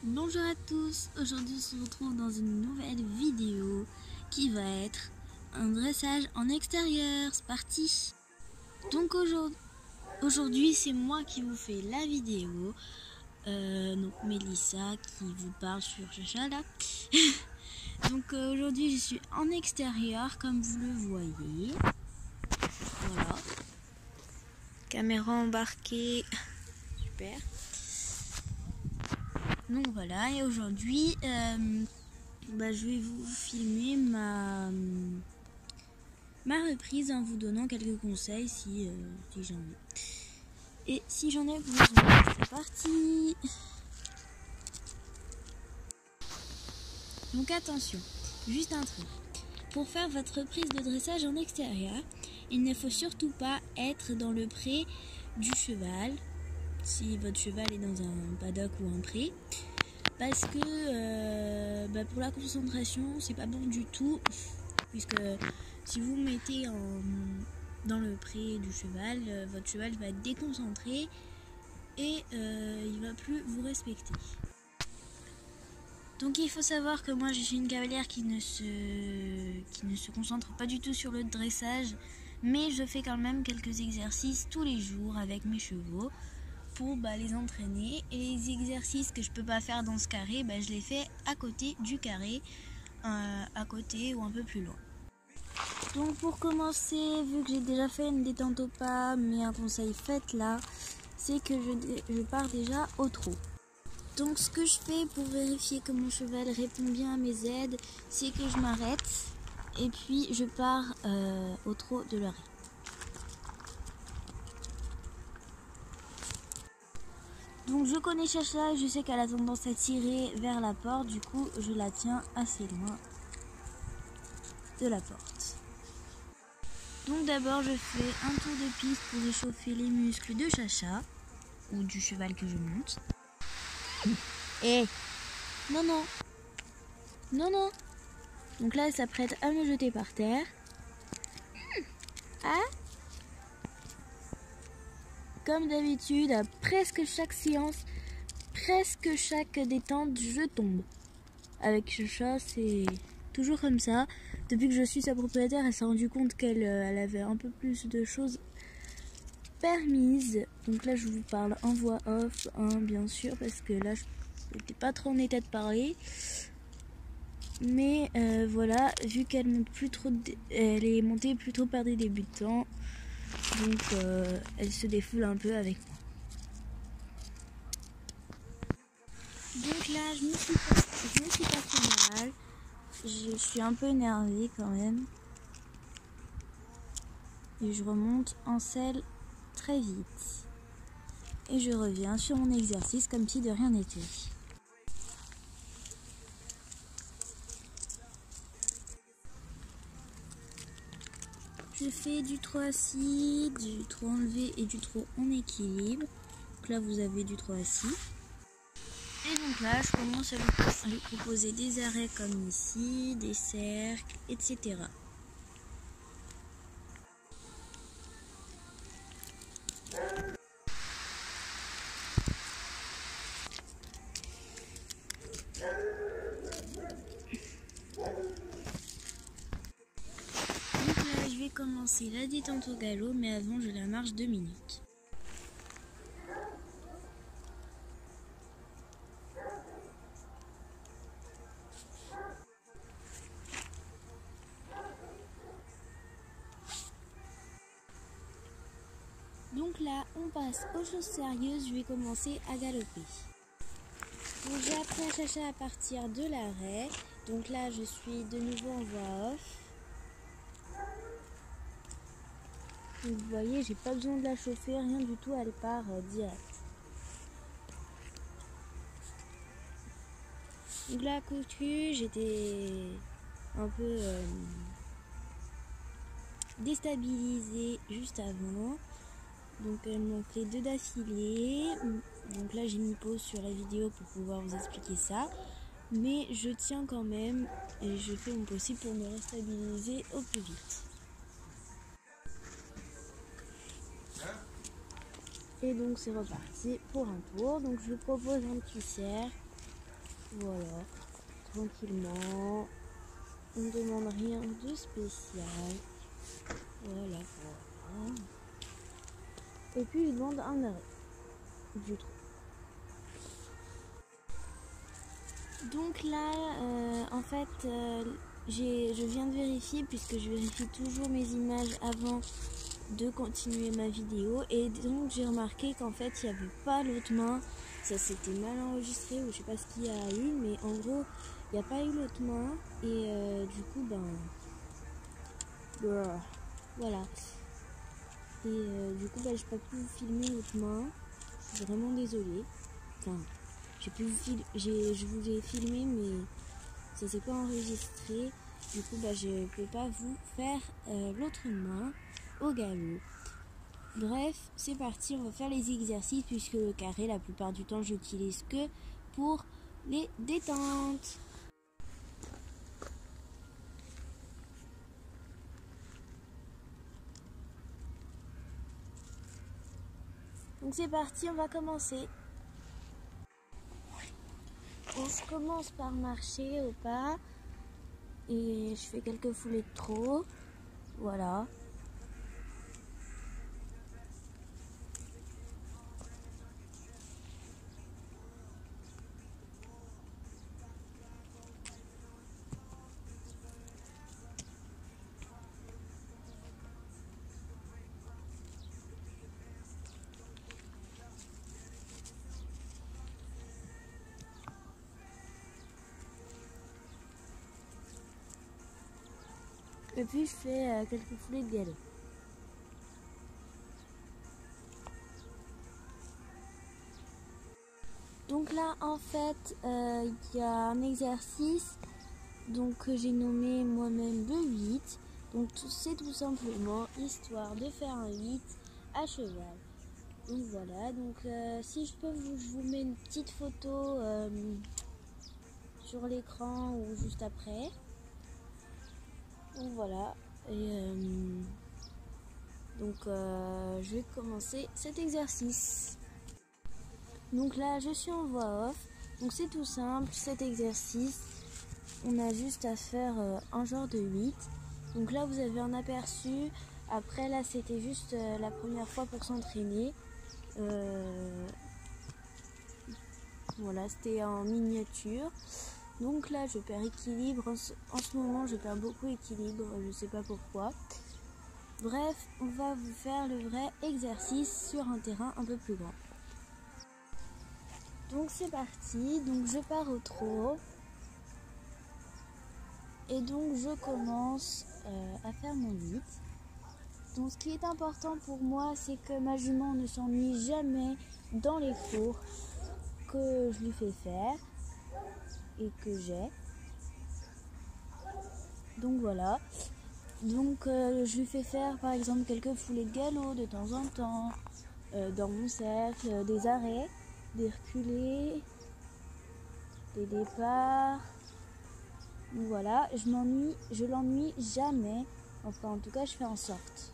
Bonjour à tous, aujourd'hui on se retrouve dans une nouvelle vidéo qui va être un dressage en extérieur, c'est parti. Donc aujourd'hui c'est moi qui vous fais la vidéo, donc Mélissa qui vous parle sur Chacha là. Donc aujourd'hui je suis en extérieur comme vous le voyez, voilà, caméra embarquée, super. Donc voilà, et aujourd'hui je vais vous filmer ma reprise en vous donnant quelques conseils si j'en ai. Et si j'en ai besoin, c'est parti. Donc attention, juste un truc. Pour faire votre reprise de dressage en extérieur, il ne faut surtout pas être dans le pré du cheval, si votre cheval est dans un paddock ou un pré. Parce que pour la concentration, c'est pas bon du tout. Puisque si vous mettez dans le pré du cheval, votre cheval va être déconcentré et il va plus vous respecter. Donc il faut savoir que moi je suis une cavalière qui ne se concentre pas du tout sur le dressage, mais je fais quand même quelques exercices tous les jours avec mes chevaux pour les entraîner, et les exercices que je peux pas faire dans ce carré, je les fais à côté du carré, à côté ou un peu plus loin. Donc pour commencer, vu que j'ai déjà fait une détente au pas, mais un conseil fait là, c'est que je pars déjà au trot. Donc ce que je fais pour vérifier que mon cheval répond bien à mes aides, c'est que je m'arrête et puis je pars au trot de l'arrêt. Donc je connais Chacha, je sais qu'elle a tendance à tirer vers la porte, du coup je la tiens assez loin de la porte. Donc d'abord je fais un tour de piste pour réchauffer les muscles de Chacha, ou du cheval que je monte. Non non, non non. Donc là elle s'apprête à me jeter par terre. Comme d'habitude, à presque chaque séance, presque chaque détente, je tombe. Avec Chacha, c'est toujours comme ça. Depuis que je suis sa propriétaire, elle s'est rendue compte qu'elle avait un peu plus de choses permises. Donc là, je vous parle en voix off, bien sûr, parce que là, je n'étais pas trop en état de parler. Mais voilà, vu qu'elle monte plus trop, elle est montée plus trop par des débutants, donc elle se défoule un peu avec moi. Donc là, je me suis pas fait mal. Je suis un peu énervée quand même. Et je remonte en selle très vite. Et je reviens sur mon exercice comme si de rien n'était. Je fais du trot assis, du trot enlevé et du trot en équilibre. Donc là, vous avez du trot assis. Et donc là, je commence à lui proposer des arrêts comme ici, des cercles, etc. Donc là, je vais commencer la détente au galop, mais avant, je la marche 2 minutes. Donc là, on passe aux choses sérieuses, je vais commencer à galoper. Donc j'ai appris à Chacha à partir de l'arrêt. Donc là, je suis de nouveau en voix off. Donc vous voyez, j'ai pas besoin de la chauffer, rien du tout, elle part direct. Donc là, cocu, j'étais un peu déstabilisée juste avant. Donc elle m'en fait 2 d'affilée. Donc là j'ai mis pause sur la vidéo pour pouvoir vous expliquer ça. Mais je tiens quand même et je fais mon possible pour me restabiliser au plus vite. Et donc c'est reparti pour un tour. Donc je vous propose un petit cercle. Voilà, tranquillement. On ne demande rien de spécial. Voilà, voilà. Et puis il demande un arrêt du trou. Donc là, en fait, je viens de vérifier, puisque je vérifie toujours mes images avant de continuer ma vidéo, et donc j'ai remarqué qu'en fait il n'y avait pas l'autre main, ça s'était mal enregistré ou je sais pas ce qu'il y a eu, mais en gros il n'y a pas eu l'autre main, et du coup voilà, et du coup j'ai pas pu vous filmer l'autre main, je suis vraiment désolée. Enfin, je vous ai filmé mais ça s'est pas enregistré, du coup je peux pas vous faire l'autre main au galop. Bref, c'est parti, on va faire les exercices, puisque le carré, la plupart du temps, j'utilise que pour les détentes. Donc c'est parti, on va commencer. Je commence par marcher au pas et je fais quelques foulées de trot. Voilà. Et puis je fais quelques foulées de galop. Donc là en fait il y a un exercice que j'ai nommé moi-même le 8. Donc c'est tout simplement histoire de faire un 8 à cheval. Donc voilà, donc si je peux je vous mets une petite photo sur l'écran ou juste après. Donc voilà, et je vais commencer cet exercice. Donc là je suis en voix off, donc c'est tout simple cet exercice, on a juste à faire un genre de 8. Donc là vous avez un aperçu, après là c'était juste la première fois pour s'entraîner. Voilà, c'était en miniature. Donc là je perds équilibre, en ce moment je perds beaucoup équilibre, je sais pas pourquoi. Bref, on va vous faire le vrai exercice sur un terrain un peu plus grand. Donc c'est parti, donc je pars au trot. Et donc je commence à faire mon 8. Donc ce qui est important pour moi, c'est que ma jument ne s'ennuie jamais dans les cours que je lui fais faire et que j'ai. Donc voilà. Donc je lui fais faire par exemple quelques foulées de galop de temps en temps, dans mon cercle, des arrêts, des reculés, des départs. Donc voilà, je l'ennuie jamais. Enfin en tout cas je fais en sorte.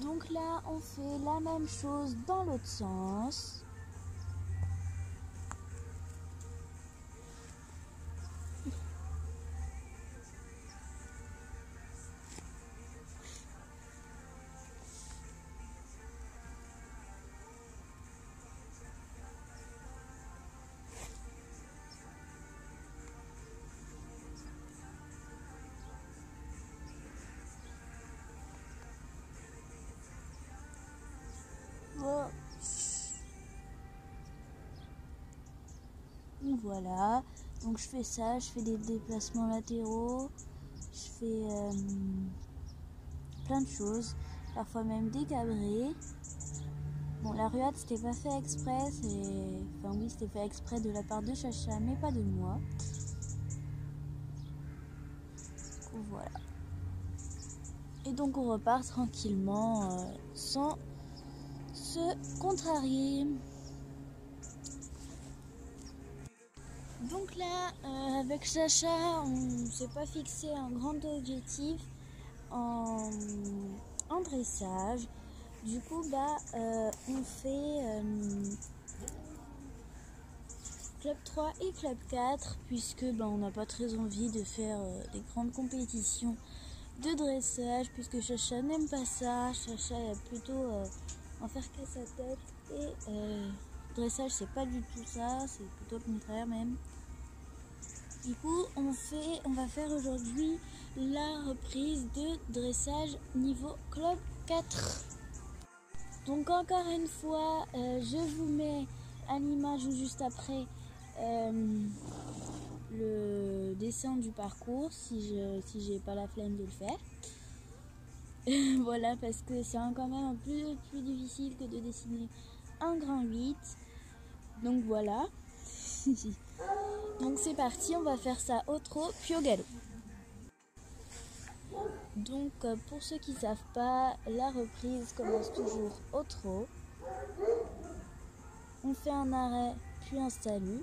Donc là on fait la même chose dans l'autre sens. Donc voilà, donc je fais ça, je fais des déplacements latéraux, je fais plein de choses, parfois même des cabrés. Bon, la ruade c'était pas fait exprès, c'était fait exprès de la part de Chacha, mais pas de moi. Donc, voilà. Et donc on repart tranquillement sans se contrarier. Donc là, avec Chacha, on s'est pas fixé un grand objectif en dressage. Du coup, on fait club 3 et club 4 puisque on n'a pas très envie de faire des grandes compétitions de dressage puisque Chacha n'aime pas ça. Chacha est plutôt en faire qu'à sa tête et dressage c'est pas du tout ça, c'est plutôt le contraire même. Du coup on va faire aujourd'hui la reprise de dressage niveau club 4. Donc encore une fois je vous mets à l'image ou juste après le dessin du parcours si j'ai pas la flemme de le faire. Voilà, parce que c'est quand même un peu plus difficile que de dessiner un grand 8. Donc voilà. Donc c'est parti, on va faire ça au trot puis au galop. Donc pour ceux qui ne savent pas, la reprise commence toujours au trot. On fait un arrêt puis un salut.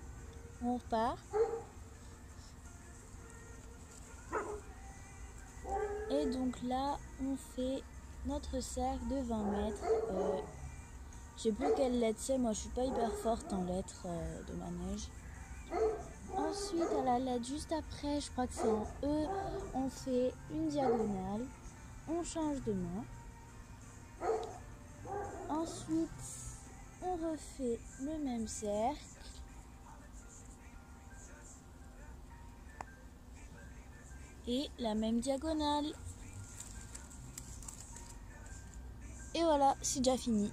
On repart. Et donc là, on fait notre cercle de 20 mètres. Je sais plus quelle lettre c'est, moi je suis pas hyper forte en lettres de manège. Ensuite, à la lettre juste après, je crois que c'est en E, on fait une diagonale. On change de main. Ensuite, on refait le même cercle. Et la même diagonale. Et voilà, c'est déjà fini.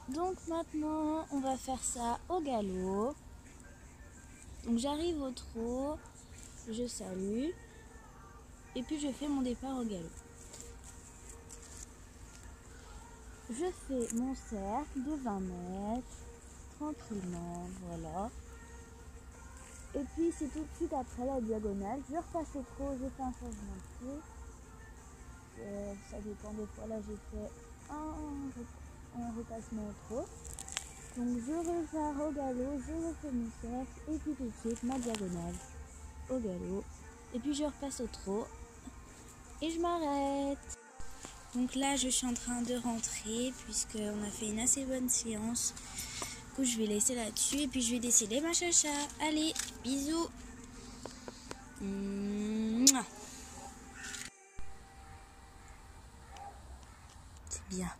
Donc maintenant, on va faire ça au galop. Donc j'arrive au trot, je salue, et puis je fais mon départ au galop. Je fais mon cercle de 20 mètres, tranquillement, voilà. Et puis c'est tout de suite après la diagonale, je repasse au trot, je fais un changement de pied. Ça dépend des fois, là j'ai fait un repassement au trot. Donc je repars au galop, je refais mon cercle et puis tout de suite ma diagonale au galop. Et puis je repasse au trot et je m'arrête. Donc là je suis en train de rentrer puisqu'on a fait une assez bonne séance. Du coup je vais laisser là-dessus et puis je vais décider ma Chacha. Allez, bisous. C'est bien.